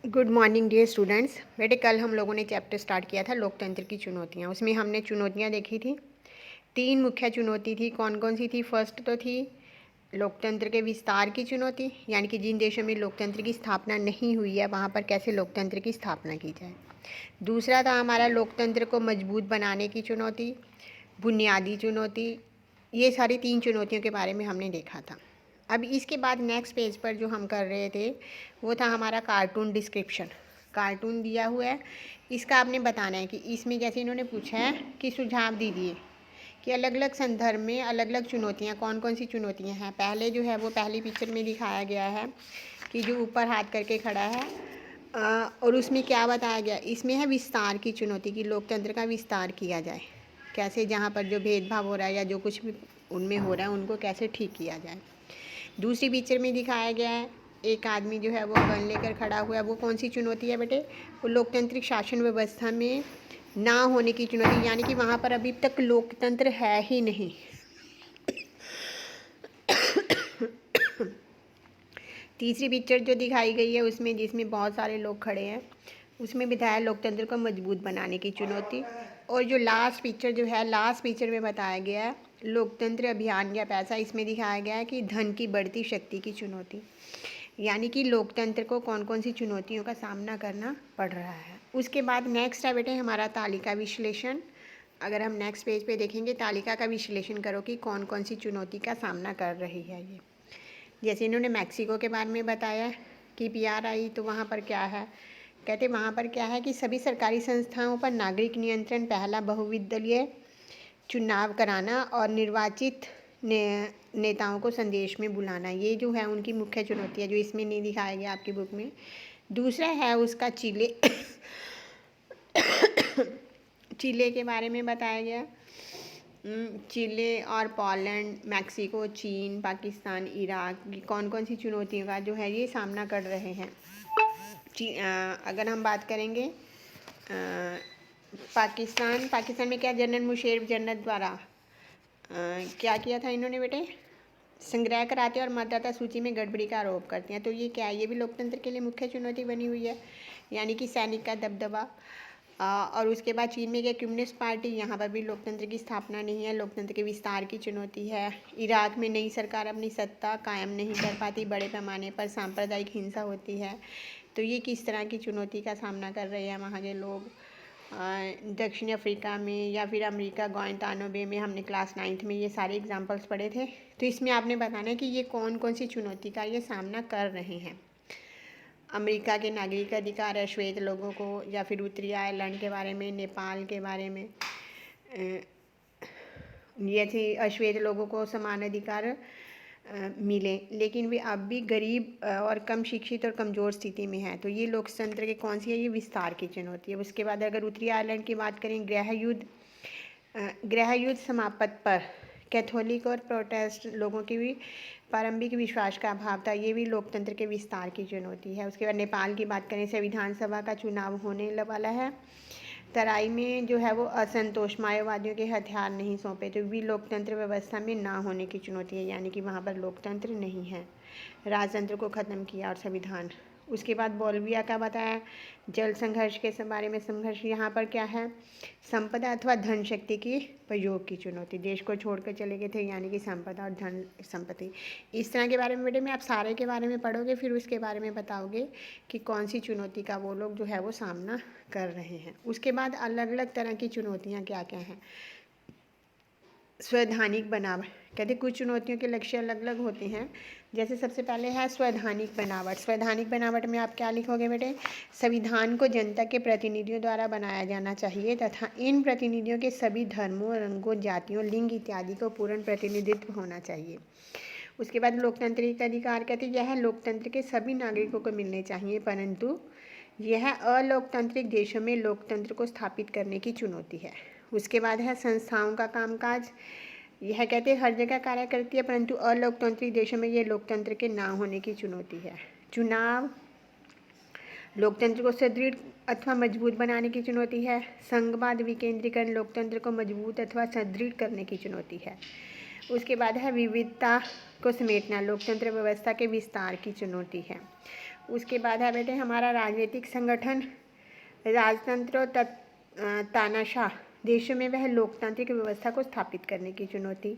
Good morning dear students. बेटे कल हम लोगों ने चैप्टर स्टार्ट किया था लोकतंत्र की चुनौतियाँ। उसमें हमने चुनौतियाँ देखी थी। 3 मुख्य चुनौती थी। कौन कौन सी थी? फर्स्ट तो थी लोकतंत्र के विस्तार की चुनौती, यानी कि जिन देशों में लोकतंत्र की स्थापना नहीं हुई है वहाँ पर कैसे लोकतंत्र की स्थापना की जाए। दूसरा था हमारा लोकतंत्र को मजबूत बनाने की चुनौती, बुनियादी चुनौती। ये सारी 3 चुनौतियों के बारे में हमने देखा था। अब इसके बाद नेक्स्ट पेज पर जो हम कर रहे थे वो था हमारा कार्टून डिस्क्रिप्शन। कार्टून दिया हुआ है, इसका आपने बताना है कि इसमें जैसे इन्होंने पूछा है कि सुझाव दीजिए कि अलग अलग संदर्भ में अलग अलग चुनौतियाँ कौन कौन सी चुनौतियाँ हैं। पहले जो है वो पहली पिक्चर में दिखाया गया है कि जो ऊपर हाथ करके खड़ा है और उसमें क्या बताया गया, इसमें है विस्तार की चुनौती कि लोकतंत्र का विस्तार किया जाए कैसे, जहाँ पर जो भेदभाव हो रहा है या जो कुछ भी उनमें हो रहा है उनको कैसे ठीक किया जाए। दूसरी पिक्चर में दिखाया गया है एक आदमी जो है वो गन लेकर खड़ा हुआ है। वो कौन सी चुनौती है बेटे? वो लोकतांत्रिक शासन व्यवस्था में ना होने की चुनौती, यानी कि वहाँ पर अभी तक लोकतंत्र है ही नहीं। तीसरी पिक्चर जो दिखाई गई है उसमें जिसमें बहुत सारे लोग खड़े हैं उसमें बताया लोकतंत्र को मजबूत बनाने की चुनौती। और जो लास्ट पिक्चर जो है, लास्ट पिक्चर में बताया गया है लोकतंत्र अभियान या पैसा। इसमें दिखाया गया है कि धन की बढ़ती शक्ति की चुनौती, यानी कि लोकतंत्र को कौन कौन सी चुनौतियों का सामना करना पड़ रहा है। उसके बाद नेक्स्ट है बेटे हमारा तालिका विश्लेषण। अगर हम नेक्स्ट पेज पे देखेंगे तालिका का विश्लेषण करो कि कौन कौन सी चुनौती का सामना कर रही है ये। जैसे इन्होंने मैक्सिको के बारे में बताया कि PRI, तो वहाँ पर क्या है, कहते वहाँ पर क्या है कि सभी सरकारी संस्थाओं पर नागरिक नियंत्रण, पहला बहुविदलीय चुनाव कराना और निर्वाचित नेताओं को संदेश में बुलाना। ये जो है उनकी मुख्य चुनौती है जो इसमें नहीं दिखाया गया आपकी बुक में। दूसरा है उसका चिले चिले के बारे में बताया गया। चिले और पोलैंड, मैक्सिको, चीन, पाकिस्तान, इराक, कौन कौन सी चुनौतियों का जो है ये सामना कर रहे हैं। अगर हम बात करेंगे पाकिस्तान में क्या जनरल मुशर्रफ जनरल द्वारा क्या किया था इन्होंने बेटे? संग्रह कराते और मतदाता सूची में गड़बड़ी का आरोप करते हैं। तो ये क्या है? ये भी लोकतंत्र के लिए मुख्य चुनौती बनी हुई है, यानी कि सैनिक का दबदबा। और उसके बाद चीन में क्या कम्युनिस्ट पार्टी, यहाँ पर भी लोकतंत्र की स्थापना नहीं है, लोकतंत्र के विस्तार की चुनौती है। इराक में नई सरकार अपनी सत्ता कायम नहीं कर पाती, बड़े पैमाने पर सांप्रदायिक हिंसा होती है। तो ये किस तरह की चुनौती का सामना कर रहे हैं वहाँ के लोग। दक्षिण अफ्रीका में या फिर अमेरिका ग्वांटानामो में हमने क्लास 9th में ये सारे एग्जांपल्स पढ़े थे। तो इसमें आपने बताना है कि ये कौन कौन सी चुनौती का ये सामना कर रहे हैं। अमेरिका के नागरिक अधिकार, अश्वेत लोगों को, या फिर उत्तरी आयरलैंड के बारे में, नेपाल के बारे में, जैसे अश्वेत लोगों को समान अधिकार मिले लेकिन वे अब भी गरीब और कम शिक्षित और कमज़ोर स्थिति में है। तो ये लोकतंत्र के कौन सी है? ये विस्तार की चुनौती है। उसके बाद अगर उत्तरी आयरलैंड की बात करें, गृह युद्ध समाप्त पर कैथोलिक और प्रोटेस्ट लोगों की भी प्रारंभिक विश्वास का अभाव था, ये भी लोकतंत्र के विस्तार की चुनौती है। उसके बाद नेपाल की बात करें, संविधान सभा का चुनाव होने वाला है, तराई में जो है वो असंतोष, माओवादियों के हथियार नहीं सौंपे, तो भी लोकतंत्र व्यवस्था में ना होने की चुनौती है, यानी कि वहाँ पर लोकतंत्र नहीं है। राजतंत्र को ख़त्म किया और संविधान। उसके बाद बोलिविया का बताया जल संघर्ष के बारे में। संघर्ष यहाँ पर क्या है? संपदा अथवा धन शक्ति की प्रयोग की चुनौती, देश को छोड़कर चले गए थे, यानी कि संपदा और धन संपत्ति। इस तरह के बारे में बेटे में आप सारे के बारे में पढ़ोगे, फिर उसके बारे में बताओगे कि कौन सी चुनौती का वो लोग जो है वो सामना कर रहे हैं। उसके बाद अलग अलग तरह की चुनौतियाँ क्या क्या हैं। स्वैधानिक बनावट, कहते कुछ चुनौतियों के लक्ष्य अलग अलग होते हैं। जैसे सबसे पहले है स्वैधानिक बनावट। स्वैधानिक बनावट में आप क्या लिखोगे बेटे? संविधान को जनता के प्रतिनिधियों द्वारा बनाया जाना चाहिए तथा इन प्रतिनिधियों के सभी धर्मों, रंगों, जातियों, लिंग इत्यादि को पूर्ण प्रतिनिधित्व होना चाहिए। उसके बाद लोकतांत्रिक अधिकार, कहते यह लोकतंत्र के सभी नागरिकों को मिलने चाहिए, परंतु यह अलोकतांत्रिक देशों में लोकतंत्र को स्थापित करने की चुनौती है। उसके बाद है संस्थाओं का कामकाज। यह कहते हर जगह कार्य करती है, परंतु अलोकतांत्रिक देशों में ये लोकतंत्र के ना होने की चुनौती है। चुनाव लोकतंत्र को सुदृढ़ अथवा मजबूत बनाने की चुनौती है। संघवाद विकेंद्रीकरण लोकतंत्र को मजबूत अथवा सुदृढ़ करने की चुनौती है। उसके बाद है विविधता को समेटना, लोकतंत्र व्यवस्था के विस्तार की चुनौती है। उसके बाद है बेटे हमारा राजनीतिक संगठन, राजतंत्र और तानाशाह देशों में वह लोकतांत्रिक व्यवस्था को स्थापित करने की चुनौती।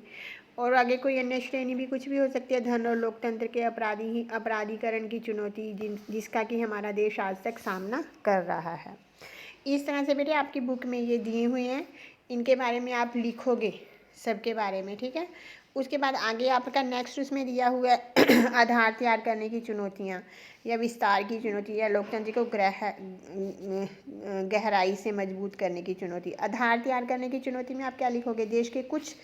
और आगे कोई अन्य श्रेणी भी कुछ भी हो सकती है, धन और लोकतंत्र के अपराधीकरण की चुनौती जिसका कि हमारा देश आज तक सामना कर रहा है। इस तरह से बेटे आपकी बुक में ये दिए हुए हैं, इनके बारे में आप लिखोगे सबके बारे में, ठीक है। उसके बाद आगे आपका नेक्स्ट उसमें दिया हुआ है आधार तैयार करने की चुनौतियाँ या विस्तार की चुनौती या लोकतंत्र को गहराई से मजबूत करने की चुनौती। आधार तैयार करने की चुनौती में आप क्या लिखोगे? देश के कुछ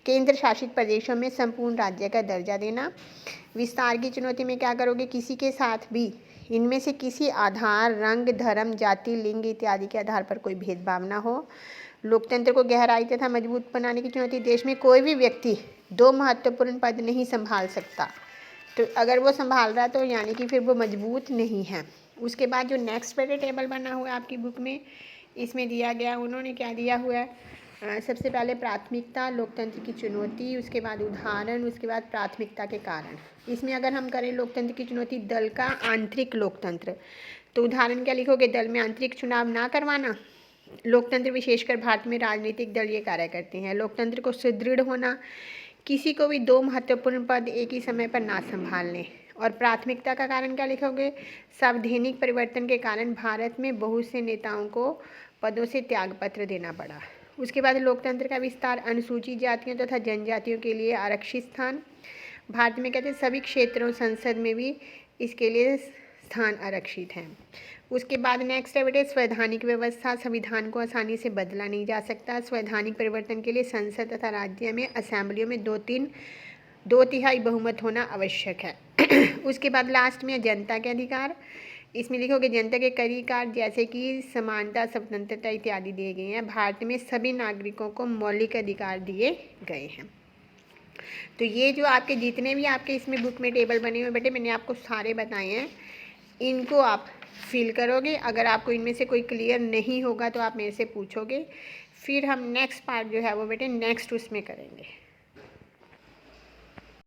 केंद्र शासित प्रदेशों में संपूर्ण राज्य का दर्जा देना। विस्तार की चुनौती में क्या करोगे? किसी के साथ भी इनमें से किसी आधार, रंग, धर्म, जाति, लिंग इत्यादि के आधार पर कोई भेदभाव ना हो। लोकतंत्र को गहराई तथा मजबूत बनाने की चुनौती, देश में कोई भी व्यक्ति 2 महत्वपूर्ण पद नहीं संभाल सकता, तो अगर वो संभाल रहा है तो यानी कि फिर वो मजबूत नहीं है। उसके बाद जो नेक्स्ट बेटे टेबल बना हुआ है आपकी बुक में, इसमें दिया गया, उन्होंने क्या दिया हुआ है, सबसे पहले प्राथमिकता, लोकतंत्र की चुनौती, उसके बाद उदाहरण, उसके बाद प्राथमिकता के कारण। इसमें अगर हम करें लोकतंत्र की चुनौती, दल का आंतरिक लोकतंत्र, तो उदाहरण क्या लिखोगे? दल में आंतरिक चुनाव ना करवाना। लोकतंत्र विशेषकर भारत में राजनीतिक दल ये कार्य करते हैं। लोकतंत्र को सुदृढ़ होना, किसी को भी 2 महत्वपूर्ण पद एक ही समय पर ना संभालने। और प्राथमिकता का कारण क्या लिखोगे? संवैधानिक परिवर्तन के कारण भारत में बहुत से नेताओं को पदों से त्यागपत्र देना पड़ा। उसके बाद लोकतंत्र का विस्तार, अनुसूचित जातियों तथा जनजातियों के लिए आरक्षित स्थान। भारत में कहते हैं सभी क्षेत्रों, संसद में भी इसके लिए स्थान आरक्षित हैं। उसके बाद नेक्स्ट है बेटे संवैधानिक व्यवस्था, संविधान को आसानी से बदला नहीं जा सकता। संवैधानिक परिवर्तन के लिए संसद तथा राज्य में असेंबलियों में 2/3 बहुमत होना आवश्यक है। उसके बाद लास्ट में जनता के अधिकार, इसमें लिखोगे जनता के कई अधिकार जैसे कि समानता, स्वतंत्रता इत्यादि दिए गए हैं। भारत में सभी नागरिकों को मौलिक अधिकार दिए गए हैं। तो ये जो आपके जितने भी आपके इसमें बुक में टेबल बने हुए बेटे, मैंने आपको सारे बताए हैं, इनको आप फिल करोगे। अगर आपको इनमें से कोई क्लियर नहीं होगा तो आप मेरे से पूछोगे, फिर हम नेक्स्ट पार्ट जो है वो बेटे नेक्स्ट उसमें करेंगे।